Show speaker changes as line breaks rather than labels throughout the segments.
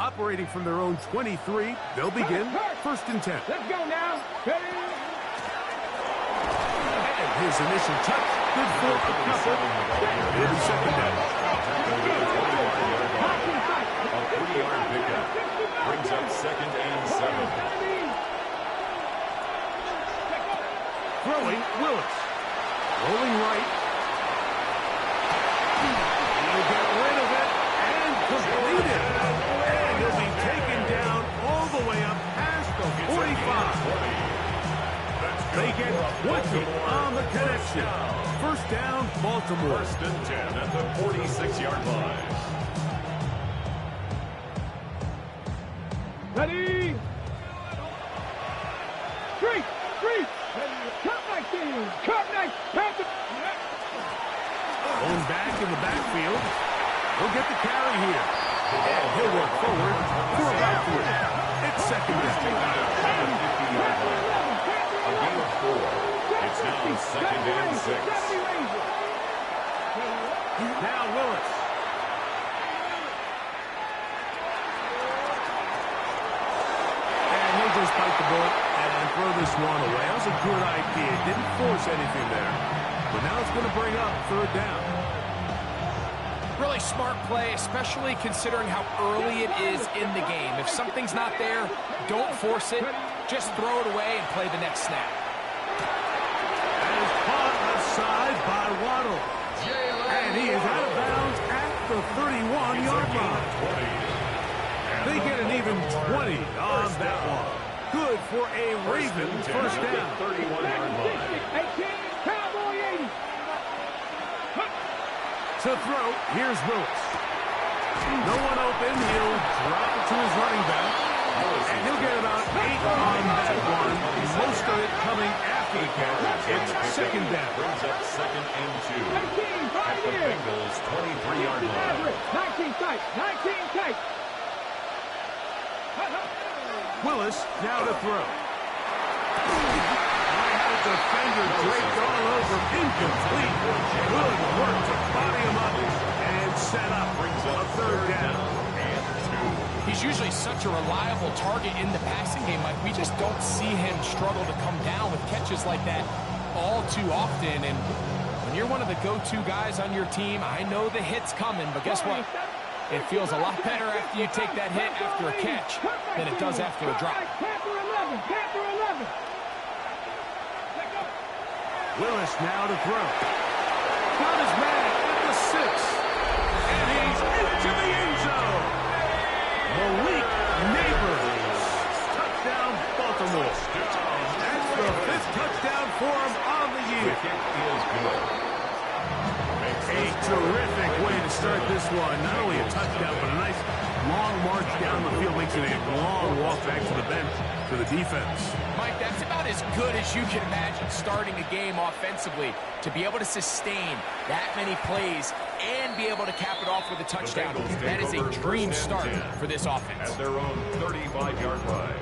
operating from their own 23. They'll begin 1st and 10.
Let's go now. Ready?
And his initial touch, good for a couple. It'll be 2nd down.
A 3-yard pickup brings up 2nd and 7.
Throwing, Willis. Rolling right. He'll get rid of it and complete it. And he'll be taken down all the way up past the 45. They get 20 on the connection. 1st down, Baltimore.
1st and 10 at the 46-yard line.
Ready? 3. Cut nice in. Cut nice.
Going back in the backfield. He'll get the carry here. And he'll work forward for about 3. It's 2nd down.
A gain of 4. It's now 2nd and 6.
Now Willis. And he'll just bite the bullet and throw this one away. That was a good idea. Didn't force anything there. But now it's going to bring up 3rd down.
Really smart play, especially considering how early it is in the game. If something's not there, don't force it. Just throw it away and play the next snap.
And is caught aside by Waddle. And he is out of bounds at the 31-yard line. They get an even 20 on that one. Good for a Ravens 1st down.
31-yard line.
18, Cowboy 80.
To throw, here's Willis. No one open. He'll drop it to his running back. And he'll get about 8 on that one. Most of it coming after the catch. It's 2nd down.
Brings up 2nd and 2.
18,
At the Bengals' 23-yard line.
19 tight. 19 tight.
Willis now to throw. Defender draped all over, incomplete. Good work to body him up and set up. Brings up 3rd down
and 2.
He's usually such a reliable target in the passing game, Mike. We just don't see him struggle to come down with catches like that all too often. And when you're one of the go-to guys on your team, I know the hit's coming, but guess what? It feels a lot better after you take that hit after a catch than it does after a drop.
Willis now to throw. Got his man at the 6. And he's into the end zone. Malik neighbors. Touchdown, Baltimore. That's the 5th touchdown for him on the year.
The kick is good.
A terrific way to start this one. Not only a touchdown, but a nice long march down the field. Makes it a long walk back to the bench to the defense.
Mike, that's about as good as you can imagine starting a game offensively. To be able to sustain that many plays and be able to cap it off with a touchdown, that is a dream start for this offense.
At their own 35-yard line.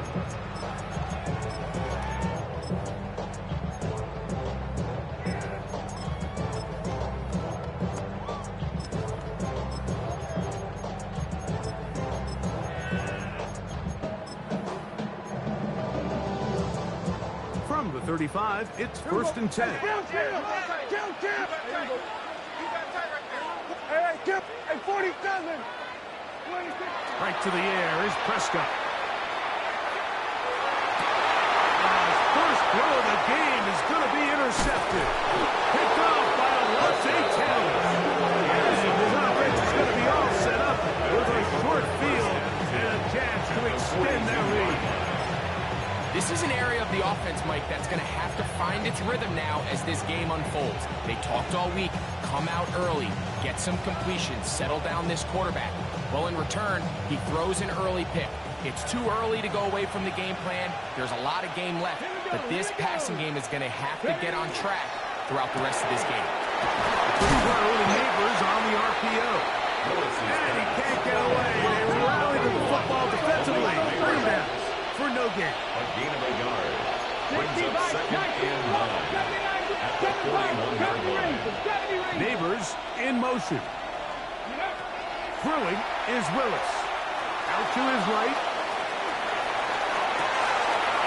From the 35, it's 1st and 10.
Hey, 47.
Right to the air is Prescott. First throw of the game is going to be intercepted. Picked off by Alontae Taylor. Yes, his offense is going to be all set up with a short field and a chance to extend their lead.
This is an area of the offense, Mike, that's going to have to find its rhythm now as this game unfolds. They talked all week, come out early, get some completions, settle down this quarterback. Well, in return, he throws an early pick. It's too early to go away from the game plan. There's a lot of game left, but this passing game is going to have to get on track throughout the rest of this game.
Early neighbors on the RPO. And he can't get away. They rally to the football defensively. Bring down for no gain.
A gain of a yard. Brings up 2nd and 9 at the 41-yard line.
Neighbors in motion. Throwing is Willis. Out to his right.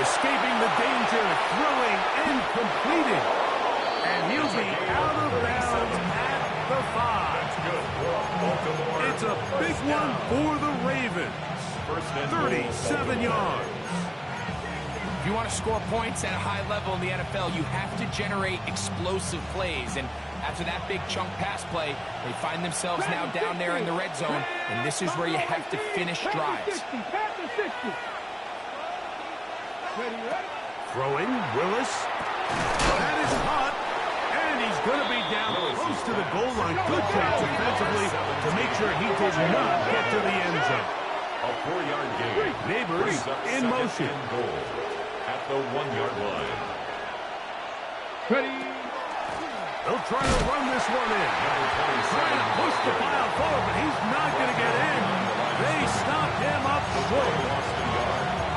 Escaping the danger, throwing and completing. And he'll be out of bounds at the 5. It's a big one for the Ravens. 37 yards.
If you want to score points at a high level in the NFL, you have to generate explosive plays. And after that big chunk pass play, they find themselves now down there in the red zone. And this is where you have to finish drives.
Throwing, Willis. That is hot. And he's going to be down close to the goal line. Good catch defensively to make sure he does not get to the end zone.
A 4-yard gain.
Neighbors in motion.
Goal at the 1-yard line.
Ready.
They'll try to run this one in. Trying to push the pile forward, but he's not going to get in. They stop him up short.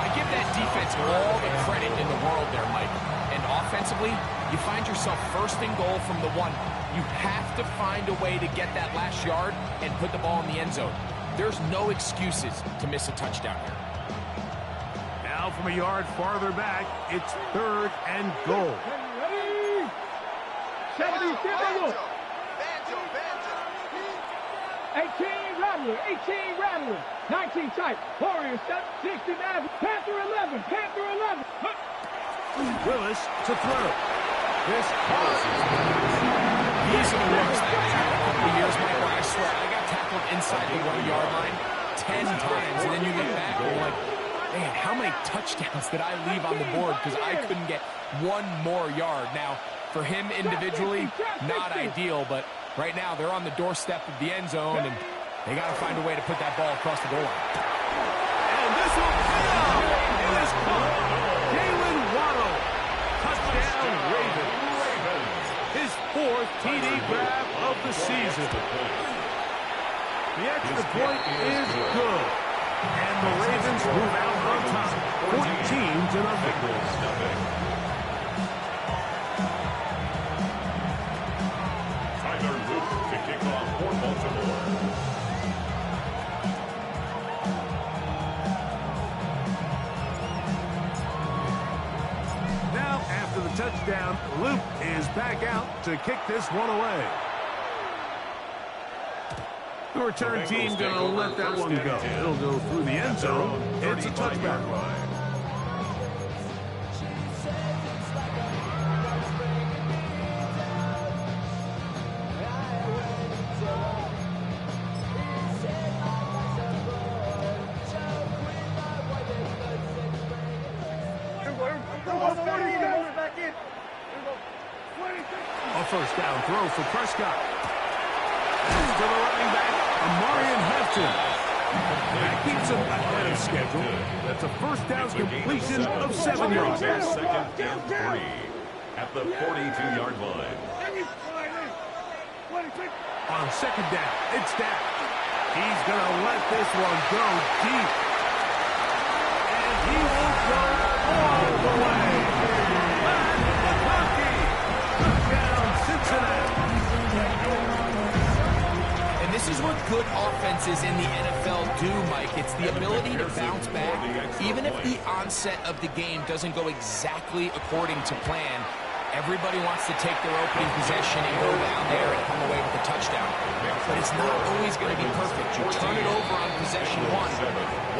I give that defense all the credit in the world there, Mike. And offensively, you find yourself first and goal from the 1. You have to find a way to get that last yard and put the ball in the end zone. There's no excuses to miss a touchdown here.
Now from a yard farther back, it's 3rd and goal.
Ready. 70, 18 Rattler, 18 Rattler, 19 tight, Warriors step, 69, Panther 11, Panther 11.
Willis to throw. This
These are the ones that I have over the years, Mike, where I swear I got tackled inside the 1-yard line 10 times, and then you look back and you're like, man, how many touchdowns did I leave on the board because I couldn't get one more yard? Now, for him individually, not ideal, but right now they're on the doorstep of the end zone, and they got to find a way to put that ball across the goal line.
And this will pay off. It is caught. Jalen Waddle. Touchdown, Ravens. His 4th TD grab of the season. The extra point is good. And the Ravens move out on top, 14-0.
To kick off for Baltimore.
Now, after the touchdown, Luke is back out to kick this one away. The return team going to let that one go. It'll go through the end zone. It's a touchback. A first down throw for Prescott. To the running back, Amarian Hefton. That keeps him ahead of schedule. That's a first down completion of 7 yards.
2nd and 3 at the 42-yard line.
On 2nd down, it's down. He's going to let this one go deep. And he will go all the way. Touchdown, Cincinnati.
And this is what good offenses in the NFL do, Mike. It's the ability to bounce back. Even if the onset of the game doesn't go exactly according to plan, everybody wants to take their opening possession and go down there and come away with a touchdown. But it's not always going to be perfect. You turn it over on possession 1.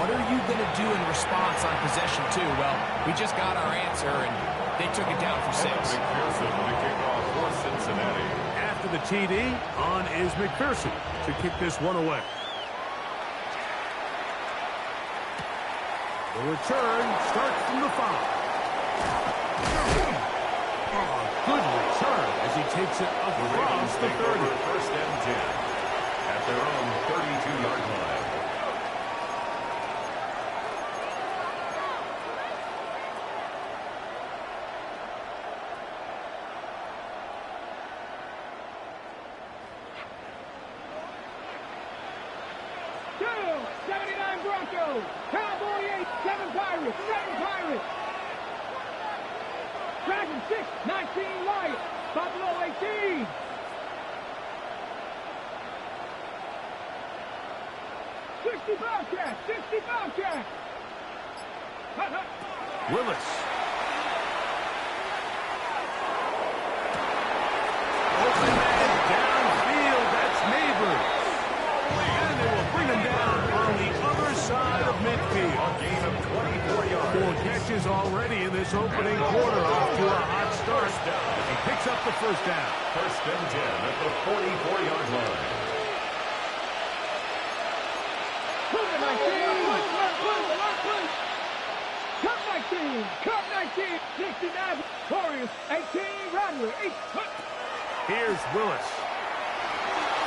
What are you going to do in response on possession 2? Well, we just got our answer, and they took it down for 6.
McPherson to kick off for Cincinnati.
After the TD, on is McPherson to kick this one away. The return starts from the 5. Good return as he takes it across the 30.
1st and 10 at their own 32-yard line.
Broncos, Cowboy 8, 7 Pirates, 7 Pirates. Dragon 6, 19 Lions, Buffalo 18. 65 catch. 65 catch.
Willis. Open man downfield. That's Neighbors. And they will bring him down on the other side of midfield.
A gain of 24 yards.
4 catches already in this opening quarter, off to a hot start. He picks up the first down.
First and 10 at the 44-yard line.
Cut 19, 69, Warriors, 18, Rodney, 8.
Here's Willis.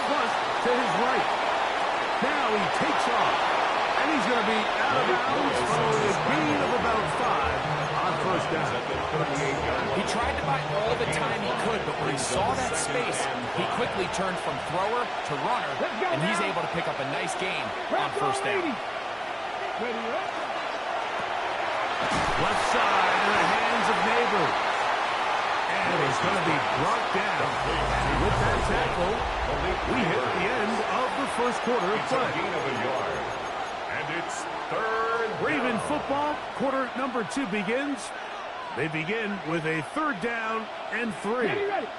Plus to his right. Now he takes off. And he's going to be out of bounds following a gain of about 5 on first down.
He tried to buy all the time he could, but when he saw that space, he quickly turned from thrower to runner, and he's able to pick up a nice gain on first down.
Left side in the hands of Neighbors. And he's going to be brought down. And with that tackle, we hit the end of the first quarter of play.
It's a gain of a yard. And it's third down.
Raven football, quarter number 2 begins. They begin with a third down and 3.
Ready.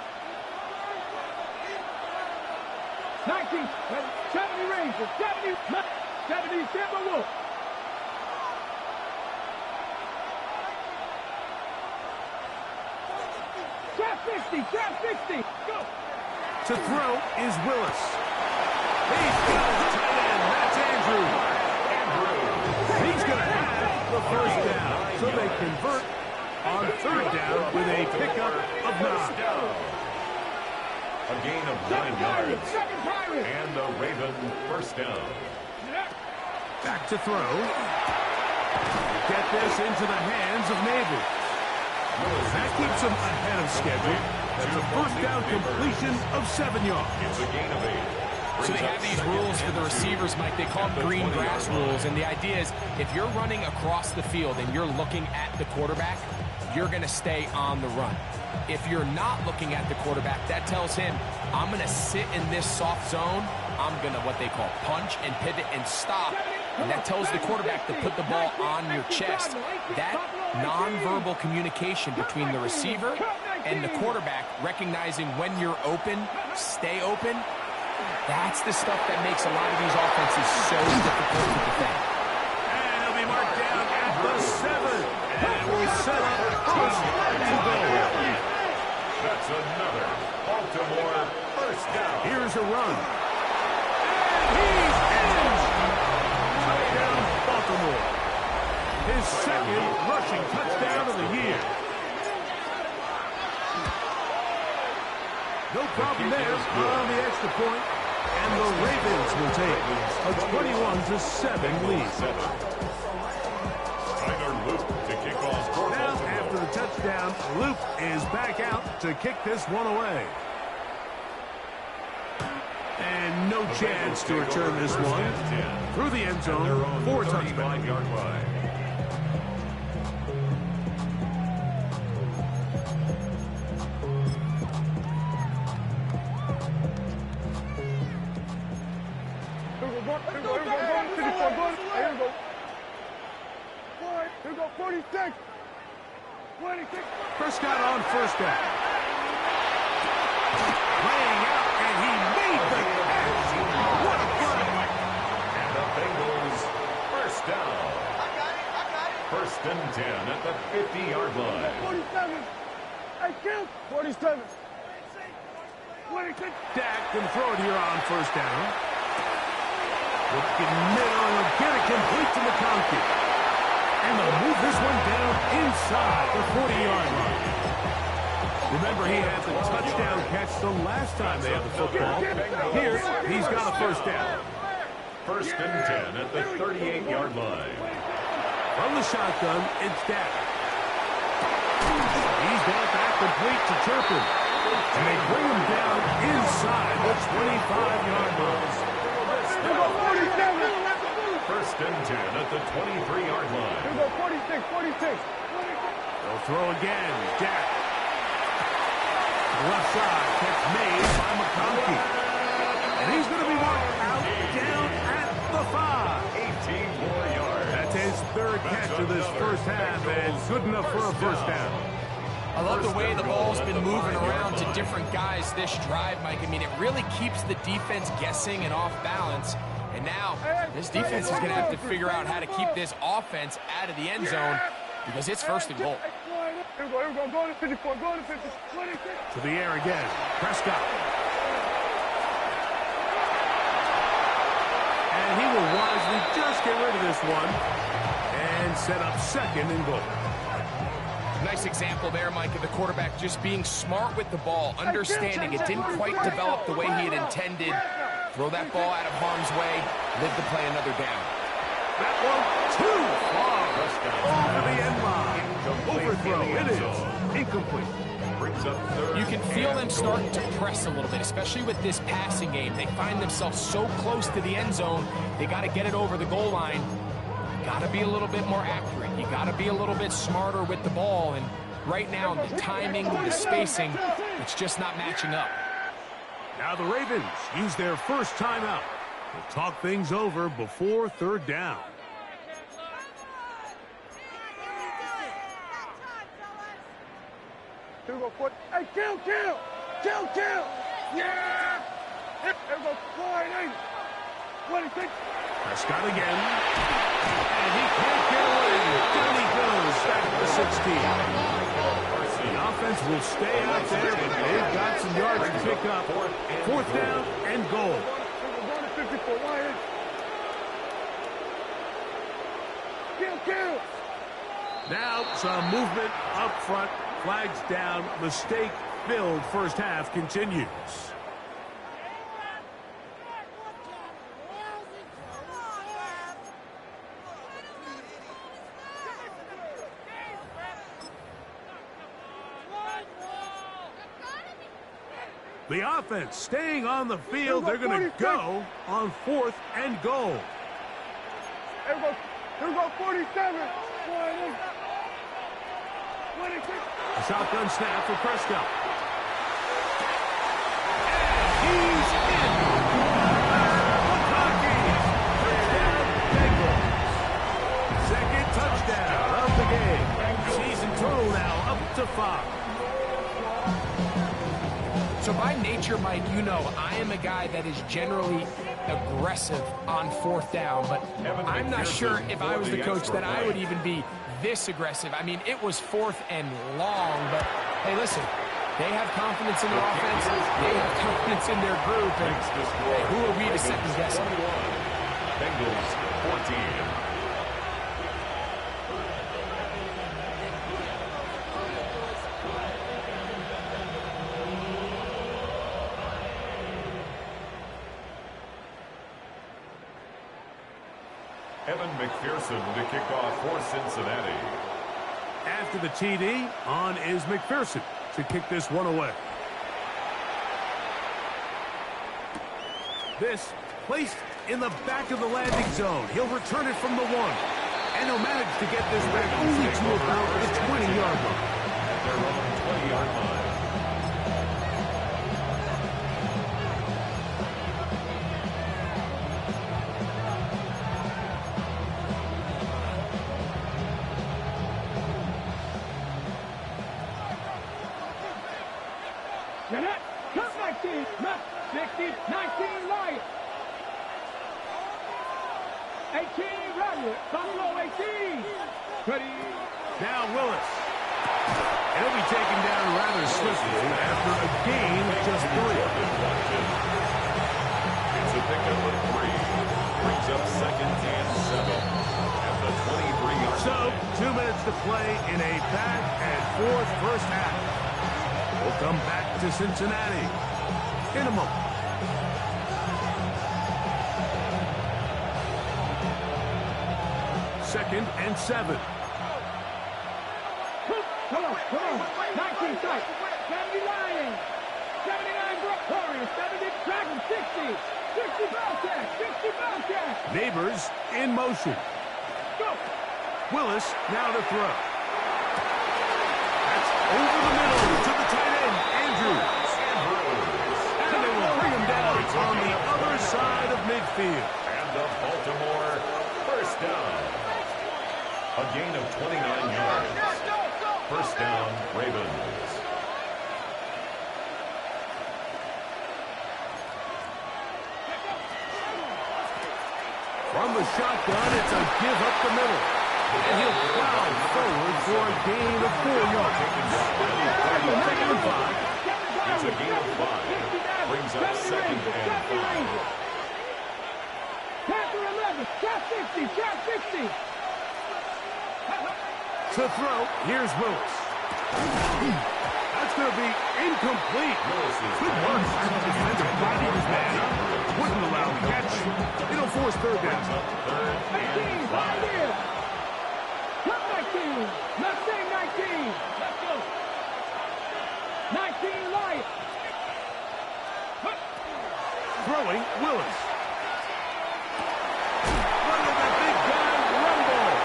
19, 70 Rangers, 70 Timberwolves. Trap 60, go!
To throw is Willis. He's got his tight end, that's Andrew. He's going to have the first down. So they convert on third down with a pickup of 9.
A gain of 9 yards. And the Raven first down.
Back to throw. Get this into the hands of Neighbors. That keeps him ahead of schedule. That's a first down completion of 7 yards.
It's a gain of 8.
So they have these rules for the receivers, Mike. They call them green grass rules. And the idea is if you're running across the field and you're looking at the quarterback, you're going to stay on the run. If you're not looking at the quarterback, that tells him, I'm going to sit in this soft zone. I'm going to, what they call, punch and pivot and stop. And that tells the quarterback to put the ball on your chest. That nonverbal communication between the receiver and the quarterback, recognizing when you're open, stay open, that's the stuff that makes a lot of these offenses so difficult to defend.
And he'll be marked down at the 7. And it will set up first and goal.
That's another Baltimore first down.
Here's a run. And he's in. Touchdown, Baltimore. His second rushing touchdown of the year. No problem there on the extra point. And the Ravens will take a 21-7 lead.
Tyler Luke to kick off for
Now,
Baltimore.
after the touchdown, Luke is back out to kick this one away. And no chance to return this one through the end zone for a touchback.
35-yard line.
Here we go, 46. 26.
Prescott on first down. Laying out, and he made the catch. What a play.
And the Bengals first down. First and 10 at the 50-yard line.
47. Hey, kill. 47. 26.
Dak can throw it here on first down. Looking middle, and will get it complete to McConkey. And they'll move this one down inside the 40-yard line. Remember, he had the touchdown catch the last time they had the football. Here, he's got a first down.
First and 10 at the 38-yard line.
From the shotgun, it's Dak. He's got it back complete to Turpin. And they bring him down inside the 25-yard line.
First and 10 at the 23-yard line.
Here we go, 46, 46.
They'll throw again. Dak. Left side, catch made by McConkey. And he's going to be marked out down at the 5. third catch of this first half, and good enough for a first down.
I love the way the ball's been moving around to different guys this drive, Mike. I mean, it really keeps the defense guessing and off balance. And now, this defense is going to have to figure out how to keep this offense out of the end zone because it's first and goal.
Here we go, go to 54, go to 50, 26.
To the air again, Prescott. And he will wisely just get rid of this one and set up second and goal.
Nice example there, Mike, of the quarterback just being smart with the ball, understanding it didn't quite develop the way he had intended. Throw that ball out of harm's way, live to play another down.
That one too far. Over the end line. Overthrow. It is incomplete.
Brings up third.
You can feel them starting to press a little bit, especially with this passing game. They find themselves so close to the end zone, they got to get it over the goal line. Got to be a little bit more accurate. You got to be a little bit smarter with the ball. And right now, the timing, the spacing, it's just not matching up.
Now the Ravens use their first timeout. They'll talk things over before third down.
Here we go, foot. Hey, kill! Yeah! Here we go, 4-8. 26.
Prescott again. And he can't get away. Down he goes. Back to the 16. The offense will stay out there, but they've got some yards to pick up. Fourth down and goal.
Go to 54, wide. Kill!
Now some movement up front. Flags down. Mistake-filled first half continues. The offense staying on the field. They're going to go on fourth and goal.
Here we go, 47. 26.
A shotgun snap for Prescott. And he's in. Touchdown, Bengals. Second touchdown of the game. Season total now up to 5.
So by nature, Mike, you know, I am a guy that is generally aggressive on fourth down, but I'm not sure if I was the coach that I would even be this aggressive. I mean, it was fourth and long, but hey, listen, they have confidence in their offense, they have confidence in their group, and hey, who are we to second guess them?
Bengals 14. Evan McPherson to kick off for Cincinnati.
After the TD, on is McPherson to kick this one away. This placed in the back of the landing zone. He'll return it from the 1. And he'll manage to get this back only to about the 20-yard line.
At their own 20-yard line.
Cut 19, not 60, 19 Lions. 18 Rattler, Buffalo 18. Ready.
Now Willis. And he'll be taken down rather swiftly after a gain of just 3.
It's a pickup of 3. Brings up second and 7 at the 23-yard line.
So, 2 minutes to play in a back and forth first half. We'll come back to Cincinnati in a moment. Second and 7.
Come on. 19 tight. 70 Lions. 79 Warriors. 70 Dragons. 60. 60 Bobcats. 60 Bobcats.
Neighbors in motion.
Go.
Willis now to throw. That's over the middle to the tight end, Andrews. And they will bring him down on the other side of midfield.
And the Baltimore first down. A gain of 29 yards. First down, Ravens.
From the shotgun, it's a give up the middle. And he'll plow forward for a gain of 4 yards. Second and 5.
It's a gain of 5. Brings up second and 5.
Panther 11, shot 60, shot 60.
To throw, here's Willis. That's going to be incomplete. Good work. The defender bodied his man up. Wouldn't allow the catch. It'll force third down.
19, 5 years. Not 19. Not saying 19. Let's go. 19, Lions.
Throwing, Willis. Under that big guy, rumble.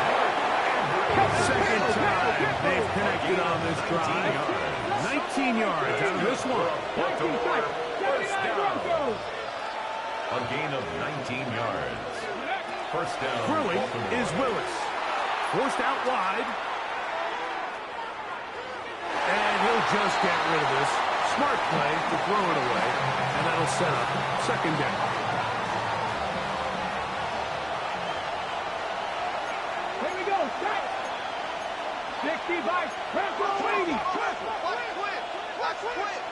Second time they've connected on this drive. 19 yards out of this one.
First down. A gain of 19 yards. First down.
Throwing is Willis. Forced out wide. And he'll just get rid of this. Smart play to throw it away. And that'll set up second down.
Here we go. Set. 65. Transfer 80. Let's quit.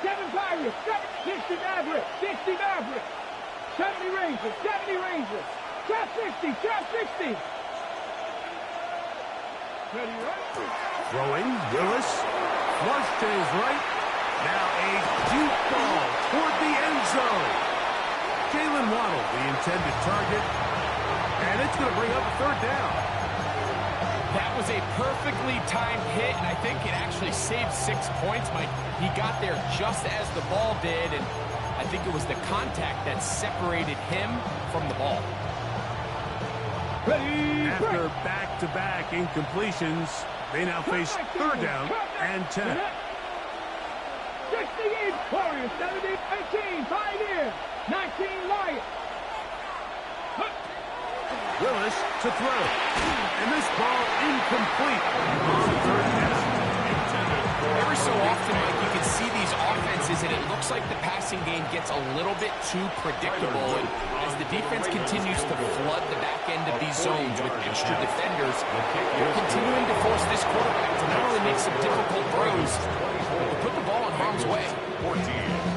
7 Pirates. 60 Mavericks. 60 Mavericks. 70 Rangers. 70 Rangers. Shot 60. Shot 60. Ready, right?
Throwing, Willis. Flush to his right. Now a deep ball toward the end zone. Jalen Waddle, the intended target. And it's going to bring up a third down.
That was a perfectly timed hit, and I think it actually saved 6 points, Mike. He got there just as the ball did, and I think it was the contact that separated him from the ball.
After back-to-back incompletions, they now face third down and 10.
68 Warriors, 70, 18, Pioneers, 19 Lions.
Willis to throw. And this ball incomplete on third down.
Every so often, Mike, you can see these offenses, and it looks like the passing game gets a little bit too predictable. And as the defense continues to flood the back end of these zones with extra defenders, they're continuing to force this quarterback to not only make some difficult throws, but to put the ball in harm's way.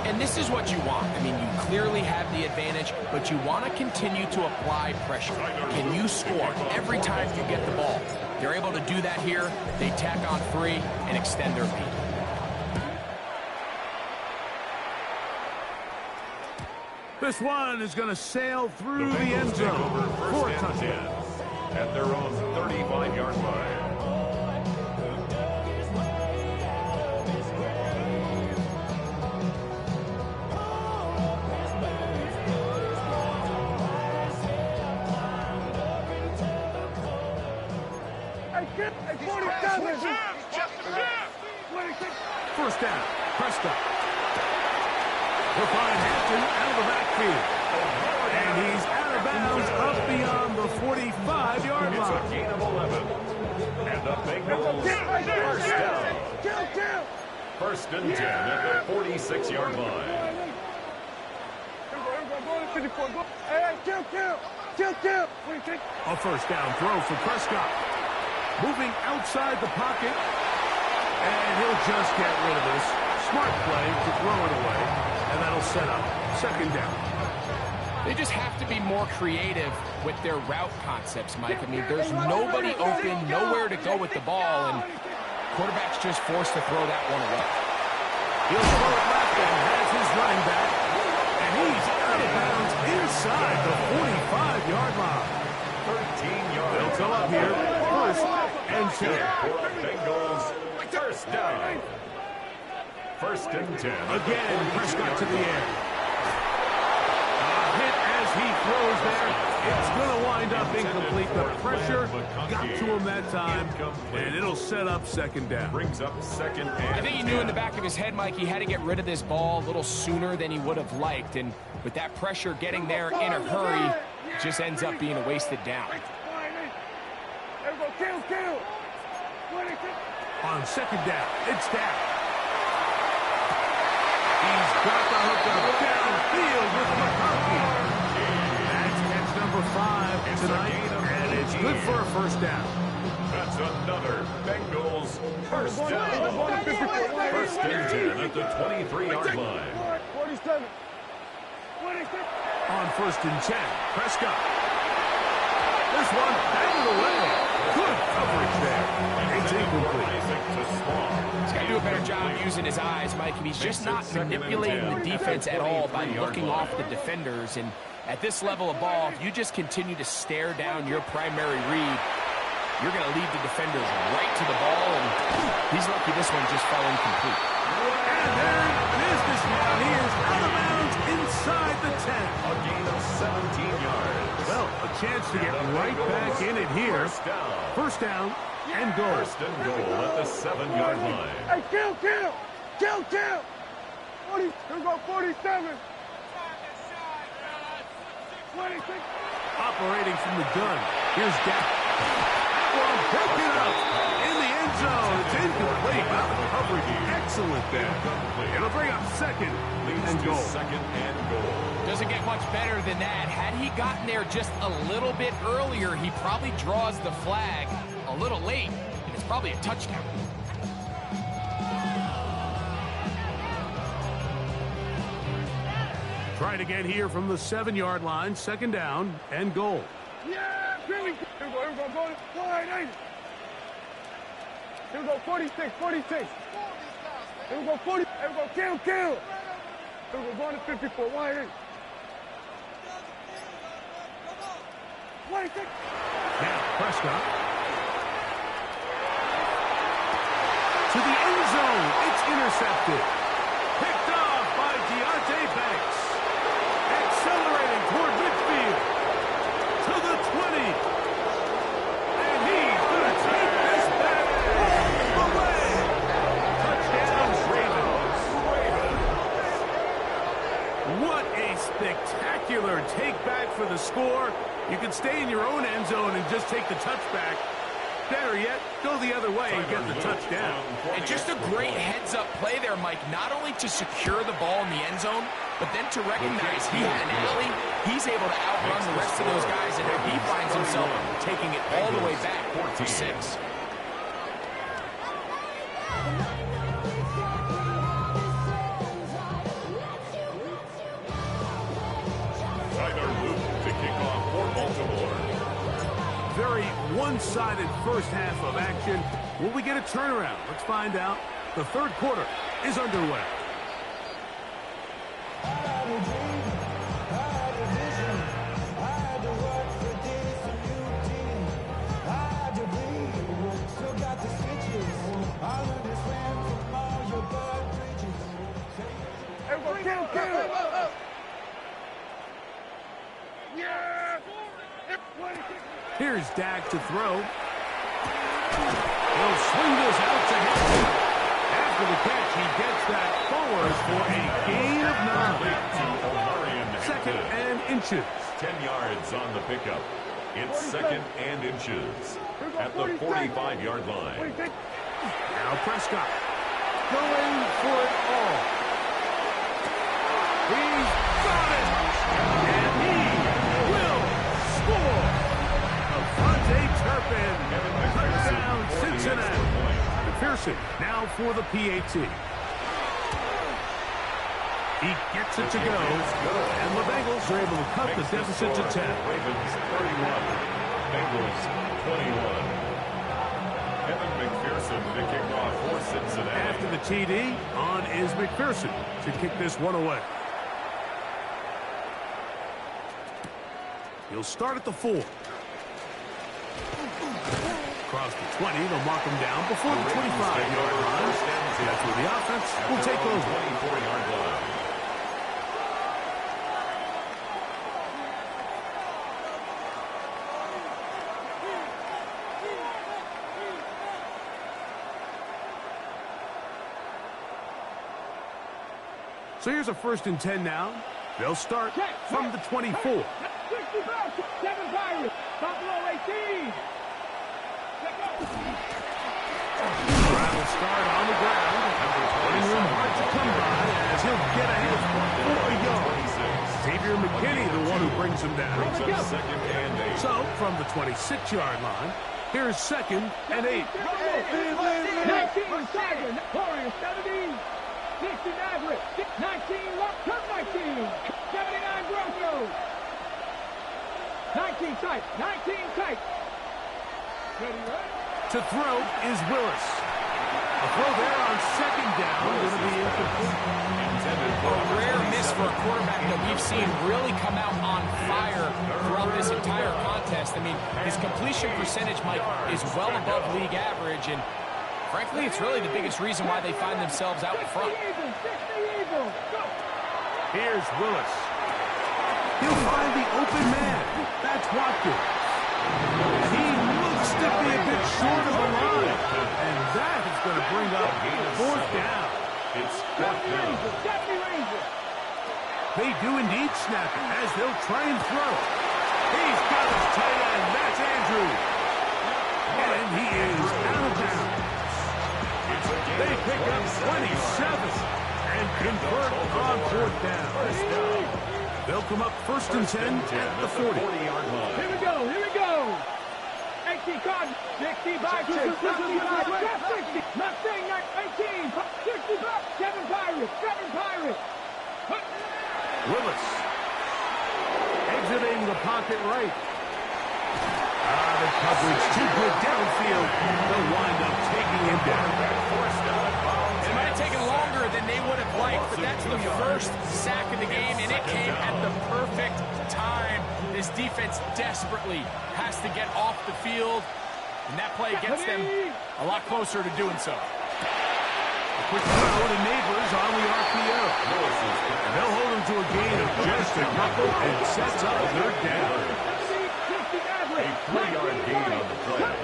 And this is what you want. I mean, you clearly have the advantage, but you want to continue to apply pressure. Can you score every time you get the ball? They're able to do that here. They tack on 3 and extend their lead.
This one is going to sail through the end zone for a touchdown.
At their own 35-yard line.
First down, Prescott. He'll find Hampton out of the backfield. And he's out of bounds up beyond the 45-yard line.
It's a gain of 11. And the Bengals first down. First and 10 at the 46-yard line.
A first down throw for Prescott. Moving outside the pocket. And he'll just get rid of this. Smart play to throw it away. And that'll set up second down.
They just have to be more creative with their route concepts, Mike. I mean, there's nobody open, nowhere to go with the ball, and quarterback's just forced to throw that one away.
He'll throw it left and has his running back. And he's out of bounds inside the 45-yard line.
13 yards.
They'll come up here first and 10.
Bengals first down. First and 10.
Again, Prescott to the air. A hit as he throws there. It's going to wind up incomplete. The pressure got to him that time, and it'll set up second down.
Brings up second and
I think he knew in the back of his head, Mike, he had to get rid of this ball a little sooner than he would have liked, and with that pressure getting there in a hurry, it just ends up being a wasted down.
Kill.
On second down, it's down. He's got the hookup downfield with McCarthy. That's catch number 5 tonight, and it's good for a first down.
That's another Bengals first down. First and 10 at the 23-yard line.
47.
On first and 10, Prescott. This one batted away. Good coverage there. It's incomplete.
He's got to do a better job using his eyes, Mike. And he's just not manipulating the defense at all by looking off the defenders. And at this level of ball, if you just continue to stare down your primary read, you're going to lead the defenders right to the ball. And he's lucky this one just fell incomplete.
And there's businessman. He is out of bounds inside the 10.
A gain of 17 yards.
Well, a chance to get right back in it here. First down and goal.
First and goal at the 7-yard line.
Hey, kill. 40, here go 47. 26.
Operating from the gun. Here's Dak. Well, broken up in the end zone. It's incomplete. Wow, the coverage excellent there. It'll bring up second and goal.
Second and goal.
Doesn't get much better than that. Had he gotten there just a little bit earlier, he probably draws the flag a little late, and it's probably a touchdown.
Try it again here from the 7-yard line. Second down and goal.
Yeah, here we go. Here we go, 46. Here we go, 40. Here we go, kill. Here we go, going to 54. Wide in. 26.
Now Prescott. To the end zone. It's intercepted. Picked off by Deontay Banks. Accelerating toward midfield. To the 20. And he's going to take this back away. Touchdown, Ravens. What a spectacular take back for the score. You can stay in your own end zone and just take the touchback. Better yet, go the other way and get the touchdown.
And just a great heads-up play there, Mike, not only to secure the ball in the end zone, but then to recognize he had an alley, he's able to outrun the rest of those guys, and he finds himself taking it all the way back for 6.
Very one-sided first half of action. Will we get a turnaround? Let's find out. The third quarter is underway. Here's Dak to throw. He'll swing this out to him. After the catch, he gets that forward for a gain of 9. Second and inches.
10 yards on the pickup. It's second and inches at the 45-yard line.
Now Prescott going for it all. He's got it. And he will score. Turpin, touchdown, Cincinnati. McPherson now for the PAT. He gets it to go, and the Bengals are able to cut the deficit to 10.
Ravens 31, Bengals 21. Evan McPherson to kick off for Cincinnati.
After the TD, on is McPherson to kick this one away. He'll start at the 4. Across the 20, they'll mark him down before the 25-yard line. That's where the offense will take over.
24-yard line.
So here's a first and 10 now. They'll start from the 24.
7 Pirates, Buffalo 18.
Travel start on the ground. Running room hard to come by as he'll get ahead for a yard. Xavier McKinney, the one who brings him down.
Second and 8.
So, from the 26-yard line, here's 2nd and 8.
19 Tiger, Warriors 70, 60 Maverick, 19 Luck, 19, 79 Broncos, 19 tight, 19 tight. Ready, right?
To throw is Willis. A throw there on 2nd down, going to be incomplete.
A rare miss for a quarterback that we've seen really come out on fire throughout this entire contest. I mean, his completion percentage, Mike, is well above league average, and frankly, it's really the biggest reason why they find themselves out in front.
Here's Willis. He'll find the open man. That's Watkins. He looks to be a bit short of the line, and that is going to bring up 4th down.
It's 4th down.
They do indeed snap it as they'll try and throw. He's got his tight end. That's Andrews. And he is out of bounds. They pick up 27 and convert on 4th down. They'll come up 1st and 10 at the 40.
40-yard line.
Here we go. 18 Cotton, 65 to 65, 60, Mustang 18, 65, 7 Pirates.
Willis exiting the pocket right. The coverage too good downfield. They'll wind up taking him down.
It might have taken longer than they would have liked, but that's the first sack of the game, and it came at the perfect time. This defense desperately has to get off the field, and that play gets them a lot closer to doing so.
A quick throw to Neighbors on the RPO. And they'll hold him to a gain of just a couple and sets up 3rd down.
A 3-yard gain on the play.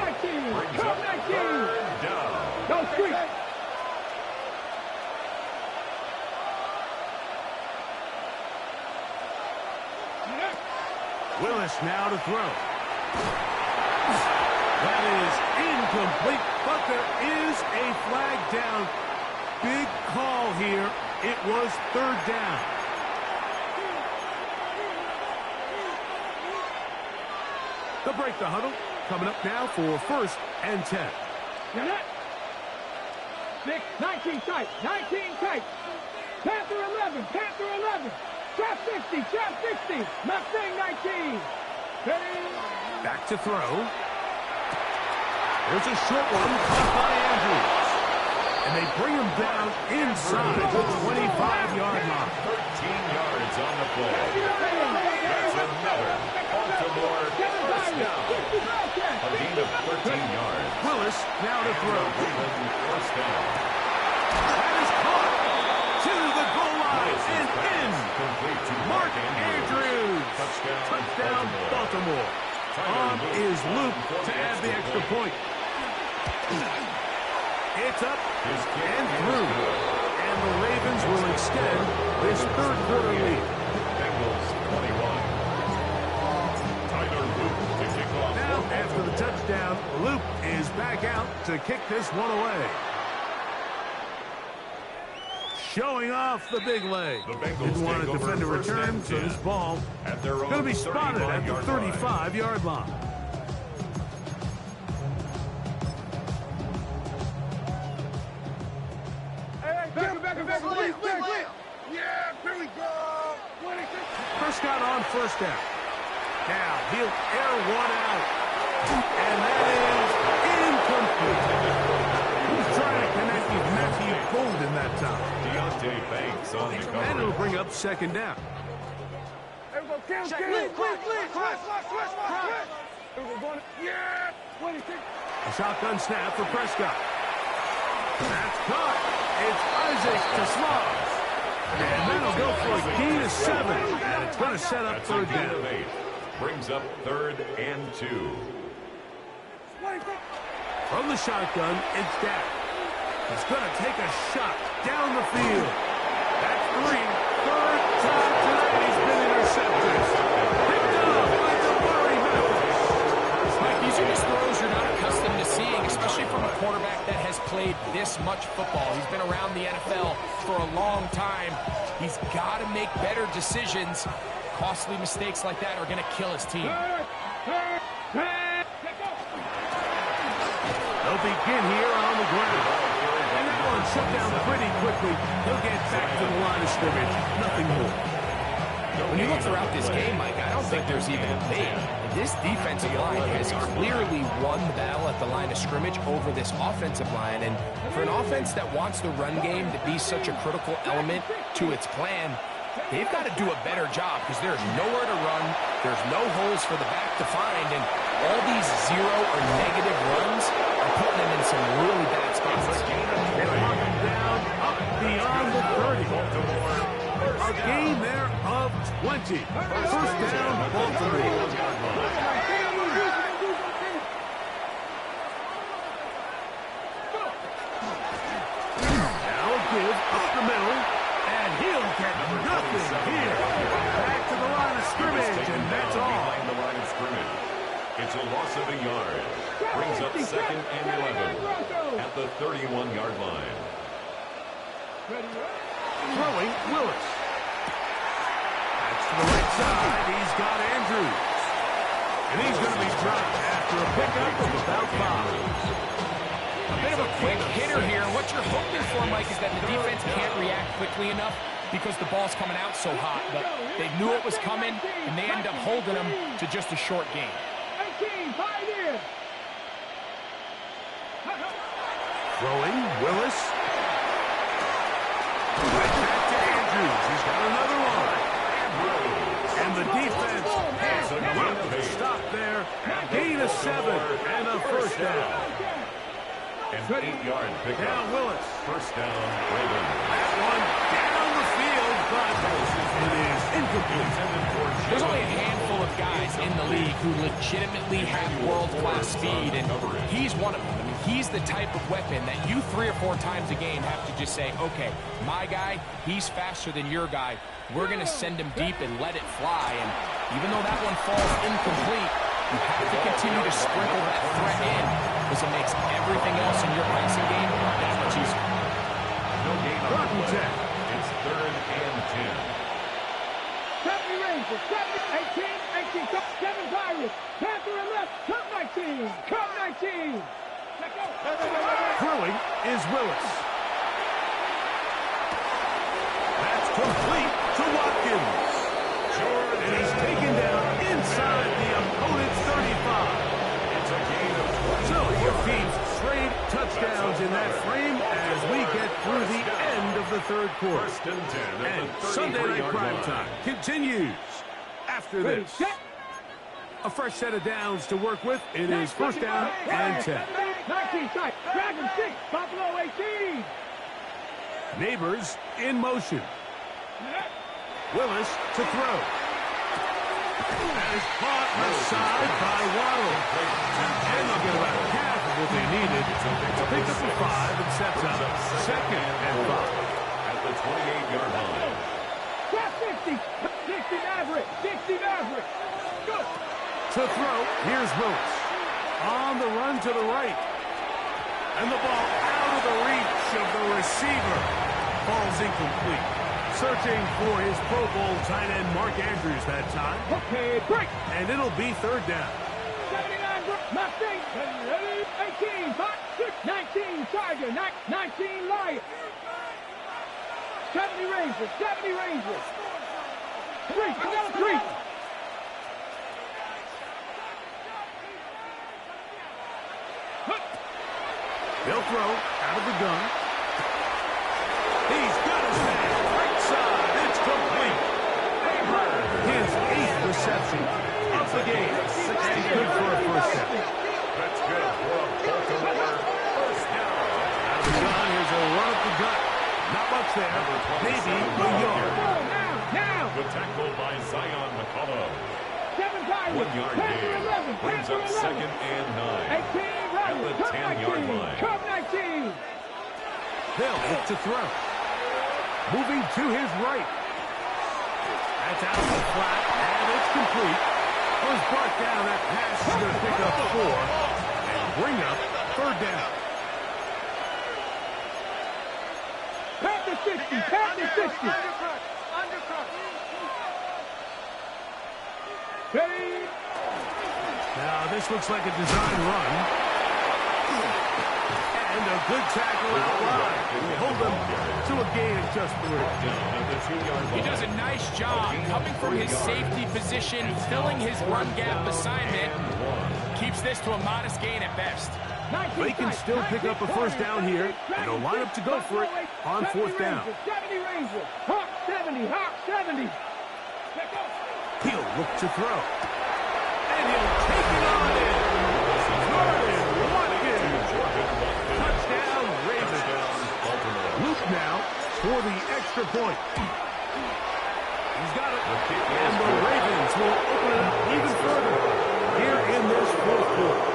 Brings up 3rd down.
Go Street.
Willis now to throw. That is incomplete, but there is a flag down. Big call here. It was 3rd down. They'll break the huddle. Coming up now for 1st and 10.
19 tight. Panther 11. Trap 60. Mustang 19.
Back to throw. There's a short one caught by Andrews. And they bring him down inside the 25-yard line.
13 yards on the play. That's another Baltimore 1st down. A gain of 13 yards.
Willis now to throw.
1st down.
That is caught to the goal line and in.
Complete to
Mark Andrews. Touchdown, Baltimore. On is Luke to add the extra point. It's up and through. And the Ravens will extend this 3rd quarter lead.
Bengals 21. Tyler Luke to kick off.
Now, after the touchdown, Luke is back out to kick this one away. Showing off the big leg. Didn't want to defend a return, so this ball going to be spotted at the 35-yard line. Prescott on 1st down. Now he'll air one out. And that is incomplete. He's trying to connect with Matthew Golden that time.
Deontay Banks on the cover.
And it'll bring up 2nd down. A shotgun snap for Prescott. That's caught. It's Isaac to Sloss. And that'll go for a gain of 7. And it's going to set up 3rd down.
Brings up 3rd and 2.
From the shotgun, it's Dak. He's going to take a shot down the field. That's 3. 3rd time tonight he's been intercepted. Picked up by Murray Mathis.
Mike, these are just throws you're not accustomed to seeing, played this much football. He's been around the NFL for a long time. He's got to make better decisions. Costly mistakes like that are going to kill his team.
They'll begin here on the ground. And that one shut down pretty quickly. He'll get back to the line of scrimmage. Nothing more.
When you look throughout this game, Mike, I don't think there's even a debate. This defensive line has clearly won the battle at the line of scrimmage over this offensive line. And for an offense that wants the run game to be such a critical element to its plan, they've got to do a better job because there's nowhere to run. There's no holes for the back to find. And all these zero or negative runs are putting them in some really bad spots.
They're knocking down up beyond the 30. A gain there of 20. First down, Baltimore. Now a give up the middle, and he'll get nothing here. Back to the line of scrimmage, and that's all.
Behind the line of scrimmage. It's a loss of a yard. Brings up 2nd and 11 at the 31-yard line.
Throwing Willis. To the right side, he's got Andrews. And he's going to be dropped after a pickup of about 5.
A bit of a quick hitter here. What you're hoping for, Mike, is that the defense can't react quickly enough because the ball's coming out so hot. But they knew it was coming, and they end up holding them to just a short game.
Throwing Willis. Right back to Andrews. He's got another one. And the defense has a stop there. Gain of 7 and a first down.
An 8-yard pickup.
Now Willis.
First down, Ravens.
That one down the field, but it is incomplete.
There's only a handful of guys in the league who legitimately have world-class speed, and he's one of them. I mean, he's the type of weapon that you 3 or 4 times a game have to just say, okay, my guy, he's faster than your guy. We're going to send him deep and let it fly. And even though that one falls incomplete, you have to continue to sprinkle that threat in because it makes everything else in your passing game that much easier.
No gain on the play. It's 3rd and 10.
70 Rangers, 70, 18, 7 Pirates, Panther and left, come 19, come 19.
Throwing is Willis. That's complete to Watkins. And he's taken down inside the opponent's 35.
It's a gain of 20.
So your team's straight touchdowns in that frame as we get through the end of the 3rd quarter.
1st and 10
And
at the
Sunday Night
33-yard
Prime
line.
Time continues after this. A fresh set of downs to work with. It is first down and 10.
19 tight, Dragon 6, Buffalo 18.
Neighbors in motion. Willis to throw. That is caught aside by Waddle. And they'll get about half of what they needed to pick up the 5 and sets up 2nd and 5.
At the 28-yard line.
60, 60 Maverick, 60 Maverick. Go.
To throw, here's Willis. On the run to the right. And the ball out of the reach of the receiver. Ball's incomplete. Searching for his Pro Bowl tight end Mark Andrews that time.
Okay, break.
And it'll be 3rd down.
79 Mustang, 18, 5, 6, 19 Tiger, 19 Lion. 70 Rangers, 70 Rangers. 3.
They'll throw out of the gun. He's got his man. Right side. It's complete. His 8th reception of the game. And good for a first down.
That's good for a Baltimore first down.
Out of the gun. Here's a run up the gut. Not much there. Maybe a yard.
Now.
Good tackle by Zion McCullough.
7 Pirates.
1-yard gain. Brings up 2nd and 9.
18
At the 10-yard line.
Come 19.
They'll look to throw. Moving to his right. That's out of the flat, and it's complete. Was brought down. That pass is going to pick up 4 and bring up 3rd down.
60. Ready?
Now, this looks like a design run. And a good tackle out wide. Will hold them to a gain of just 3.
He does a nice job coming from his safety position, filling his run gap assignment. Keeps this to a modest gain at best.
They can still pick up a first down here, and they'll line up to go for it on 4th down.
70 Rangers. Hawk 70. Hawk 70.
He'll look to throw. And he'll take it on in. Jordan Watkins. Touchdown, Ravens. Luke now for the extra point. He's got it. And the Ravens will open it up even further here in this 4th quarter.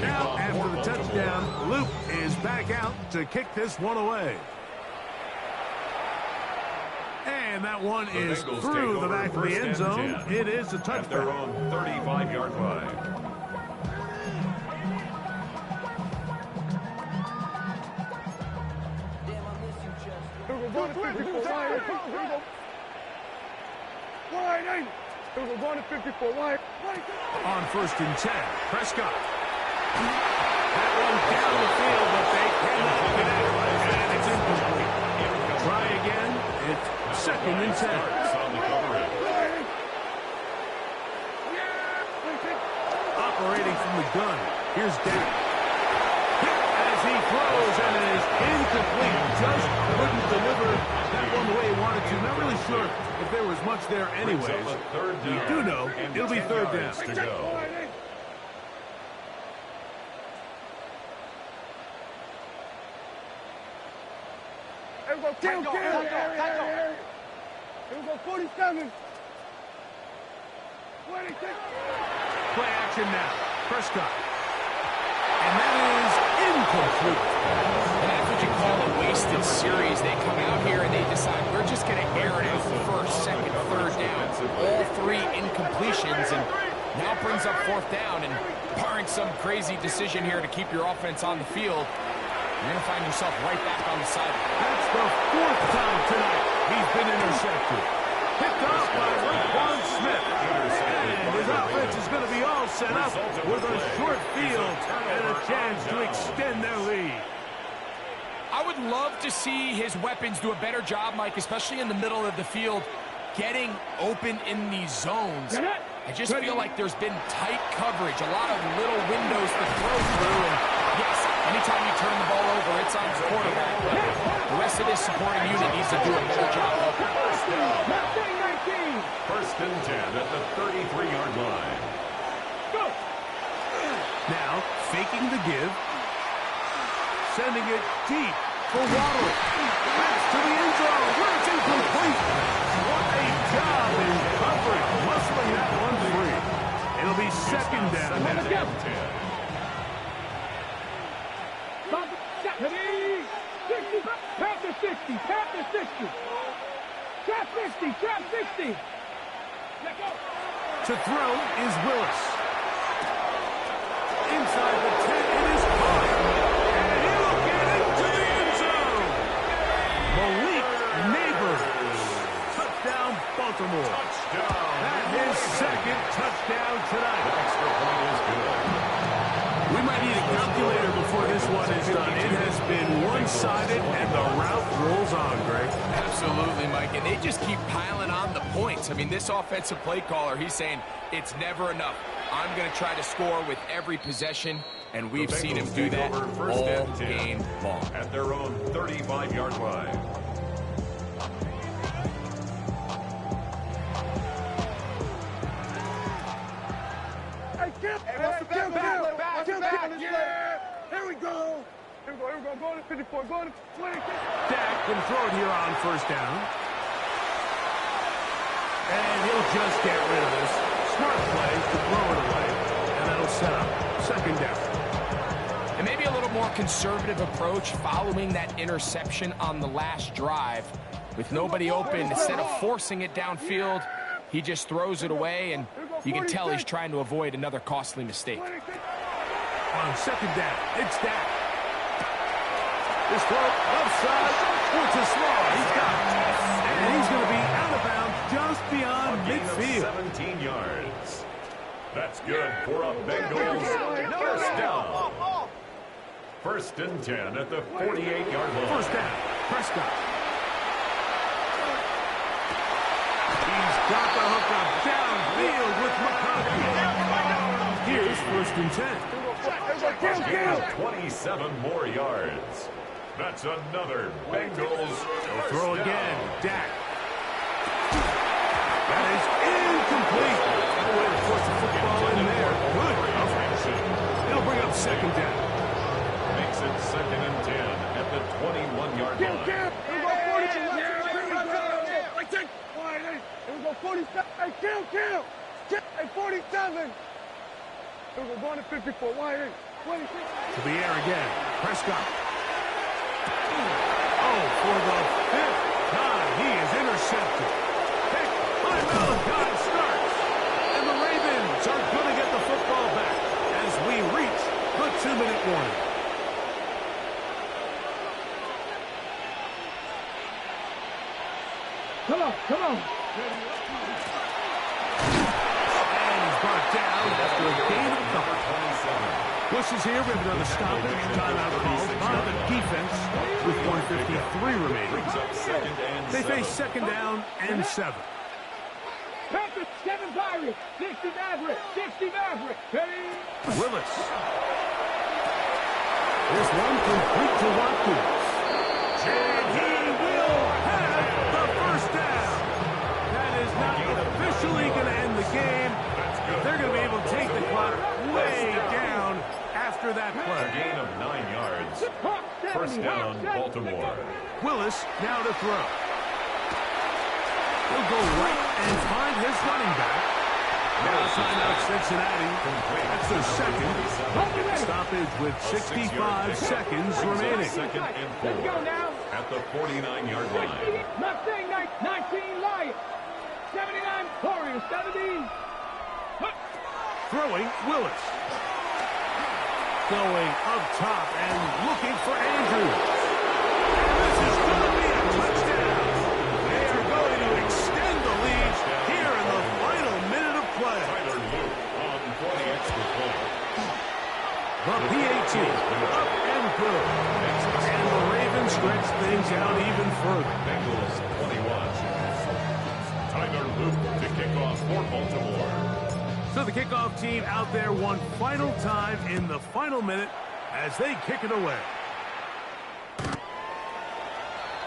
Now, after the touchdown, Luke is back out to kick this one away. And that one is through the back of the end zone. It is a touchback.
At their own 35-yard line.
On 1st and 10, Prescott. That one down the field, but they cannot connect, and it's incomplete. Try again. It's 2nd and 10. Operating from the gun. Here's Dak. As he throws, and it is incomplete. Just couldn't deliver that one the way he wanted to. Not really sure if there was much there anyways. We do know it'll be 3rd down.
To go.
Here we go, 47. 26.
Play action now. Prescott. And that is incomplete.
And that's what you call a wasted series. They come out here and they decide we're just going to air it out 1st, 2nd, 3rd down. All 3 incompletions, and now brings up 4th down. And barring some crazy decision here to keep your offense on the field, you're going to find yourself right back on the side.
That's the 4th time tonight he's been intercepted. Picked off by Raekwon Smith. And his offense is going to be all set up with a short field and a chance to extend their lead.
I would love to see his weapons do a better job, Mike, especially in the middle of the field, getting open in these zones. I just feel like there's been tight coverage, a lot of little windows to throw through, and yes, anytime you turn the ball over, it's on the quarterback. But the rest of this supporting unit needs to do a better job.
1st and 10 at the 33-yard line.
Now, faking the give. Sending it deep for Waddle. Pass to the end zone, where it's incomplete. What a job in coverage, muscling that one free. It'll be 2nd down.
Tap the 60, tap the 60. Trap 60, trap 60.
To throw is Willis. Inside the 10, it is caught. And he'll get into the end zone. Malik Neighbors. Touchdown, Baltimore. That is 2nd touchdown tonight.
The extra point is good.
We might need a calculator before this one is done. It has been one-sided, and the route rolls on, Greg.
Absolutely, Mike, and they just keep piling on the points. I mean, this offensive play caller, he's saying it's never enough. I'm going to try to score with every possession, and we've seen him do that all game long.
At their own 35-yard line.
Here we go. Go to 54, go to 20.
Dak can throw it here on 1st down. And he'll just get rid of this. Smart play to throw it away. And that'll set up 2nd down.
And maybe a little more conservative approach following that interception on the last drive. With nobody open, instead of forcing it downfield, he just throws it away, and you can tell he's trying to avoid another costly mistake.
On 2nd down, it's Dak. His throw left side, which is small. He's got it. And he's going to be out of bounds just beyond midfield.
17 yards. That's good for a Bengals first down. First and 10 at the 48-yard line.
First down, Prescott. He's got the hook up downfield with McConkey. Here's first and 10.
27 more yards. That's another Bengals
They'll throw again. Dak. That is incomplete. No way to force the football in there. Good coverage. It'll bring up second down.
Makes it second and 10 at the 21-yard line.
Here we go, 47. Hey, kill. Hey, 47. Here we go, going to 54. Why ain't?
To the air again. Prescott. Oh, for the fifth time, he is intercepted. Pick by Malik starts. And the Ravens are going to get the football back as we reach the 2-minute warning.
Come on.
And he's brought down after a gain of cover. Bushes here, we have another stoppage. Timeout called by the defense with 1:53 remaining. They face second down and 7.
Panthers, 7 Pirates, 60 Maverick. Hey.
Willis. This one complete to Watkins. And he will have the first down. That is not officially going to end the game. They're going to be able to take the clock way down after that play.
A gain of 9 yards. First down, Baltimore.
Willis now to throw. He'll go right and find his running back. Now timeout Cincinnati. That's their second. Stoppage with 65 seconds remaining.
Second and 4 at the 49-yard line.
Mustang 19 Lions. 79 Warriors, 70.
Throwing Willis. Going up top and looking for Andrews. And this is going to be a touchdown. They are going to extend the lead here in the final minute of play.
Tyler Luke on for the extra point.
The PAT up and good. And the Ravens stretch things out even further.
Bengals 21. Tyler Luke to kick off for Baltimore.
So the kickoff team out there one final time in the final minute as they kick it away.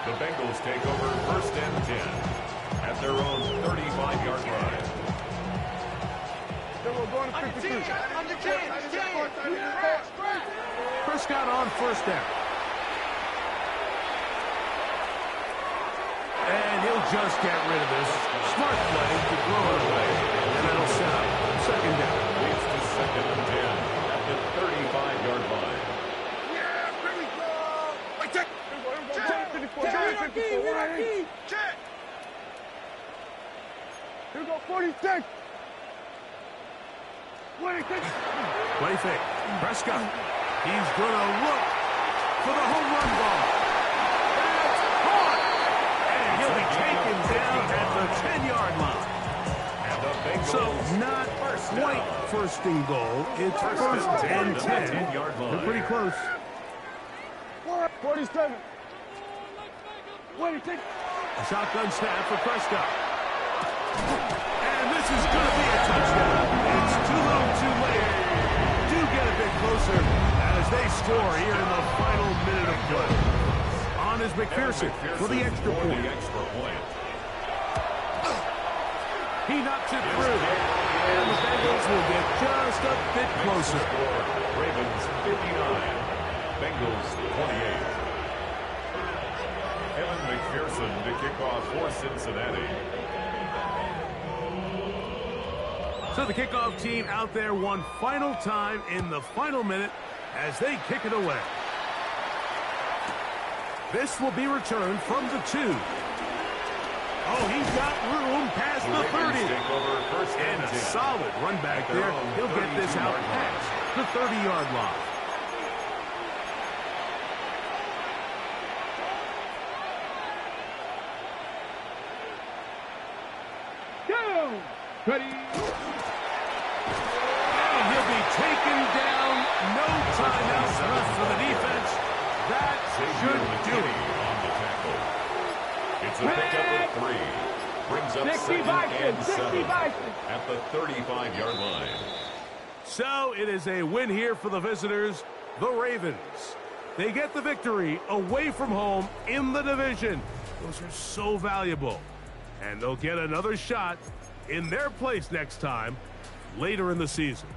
The Bengals take over first and 10 at their own 35-yard line.
Prescott on first down. And he'll just get rid of this. Smart play to throw it away. And that'll set up second down.
Leads to second and 10 at the 35-yard line.
Here we go, 46.
Play fake. Prescott. He's going to look for the home run ball. That's caught. And he'll be taken down at the 10-yard line. So not quite first and goal. It's first and 10. They're pretty close.
47.
A shotgun snap for Prescott. And this is going to be a touchdown. It's too little too late. Do get a bit closer as they score here in the final minute of play. On is McPherson for the extra point. He knocks it through. And the Bengals will get just a bit closer.
Ravens 59. Bengals 28. Evan McPherson to kick off for Cincinnati.
So the kickoff team out there one final time in the final minute as they kick it away. This will be returned from the 2. Oh, he's got room past the 30. And a solid run back there. He'll get this out past the 30-yard line.
Ready.
And he'll be taken down. No timeouts left for the defense. That should do it.
On the tackle. It's a pickup of 3. Brings up 2nd and 7 at the 35-yard line.
So it is a win here for the visitors, the Ravens. They get the victory away from home in the division. Those are so valuable. And they'll get another shot in their place next time later in the season.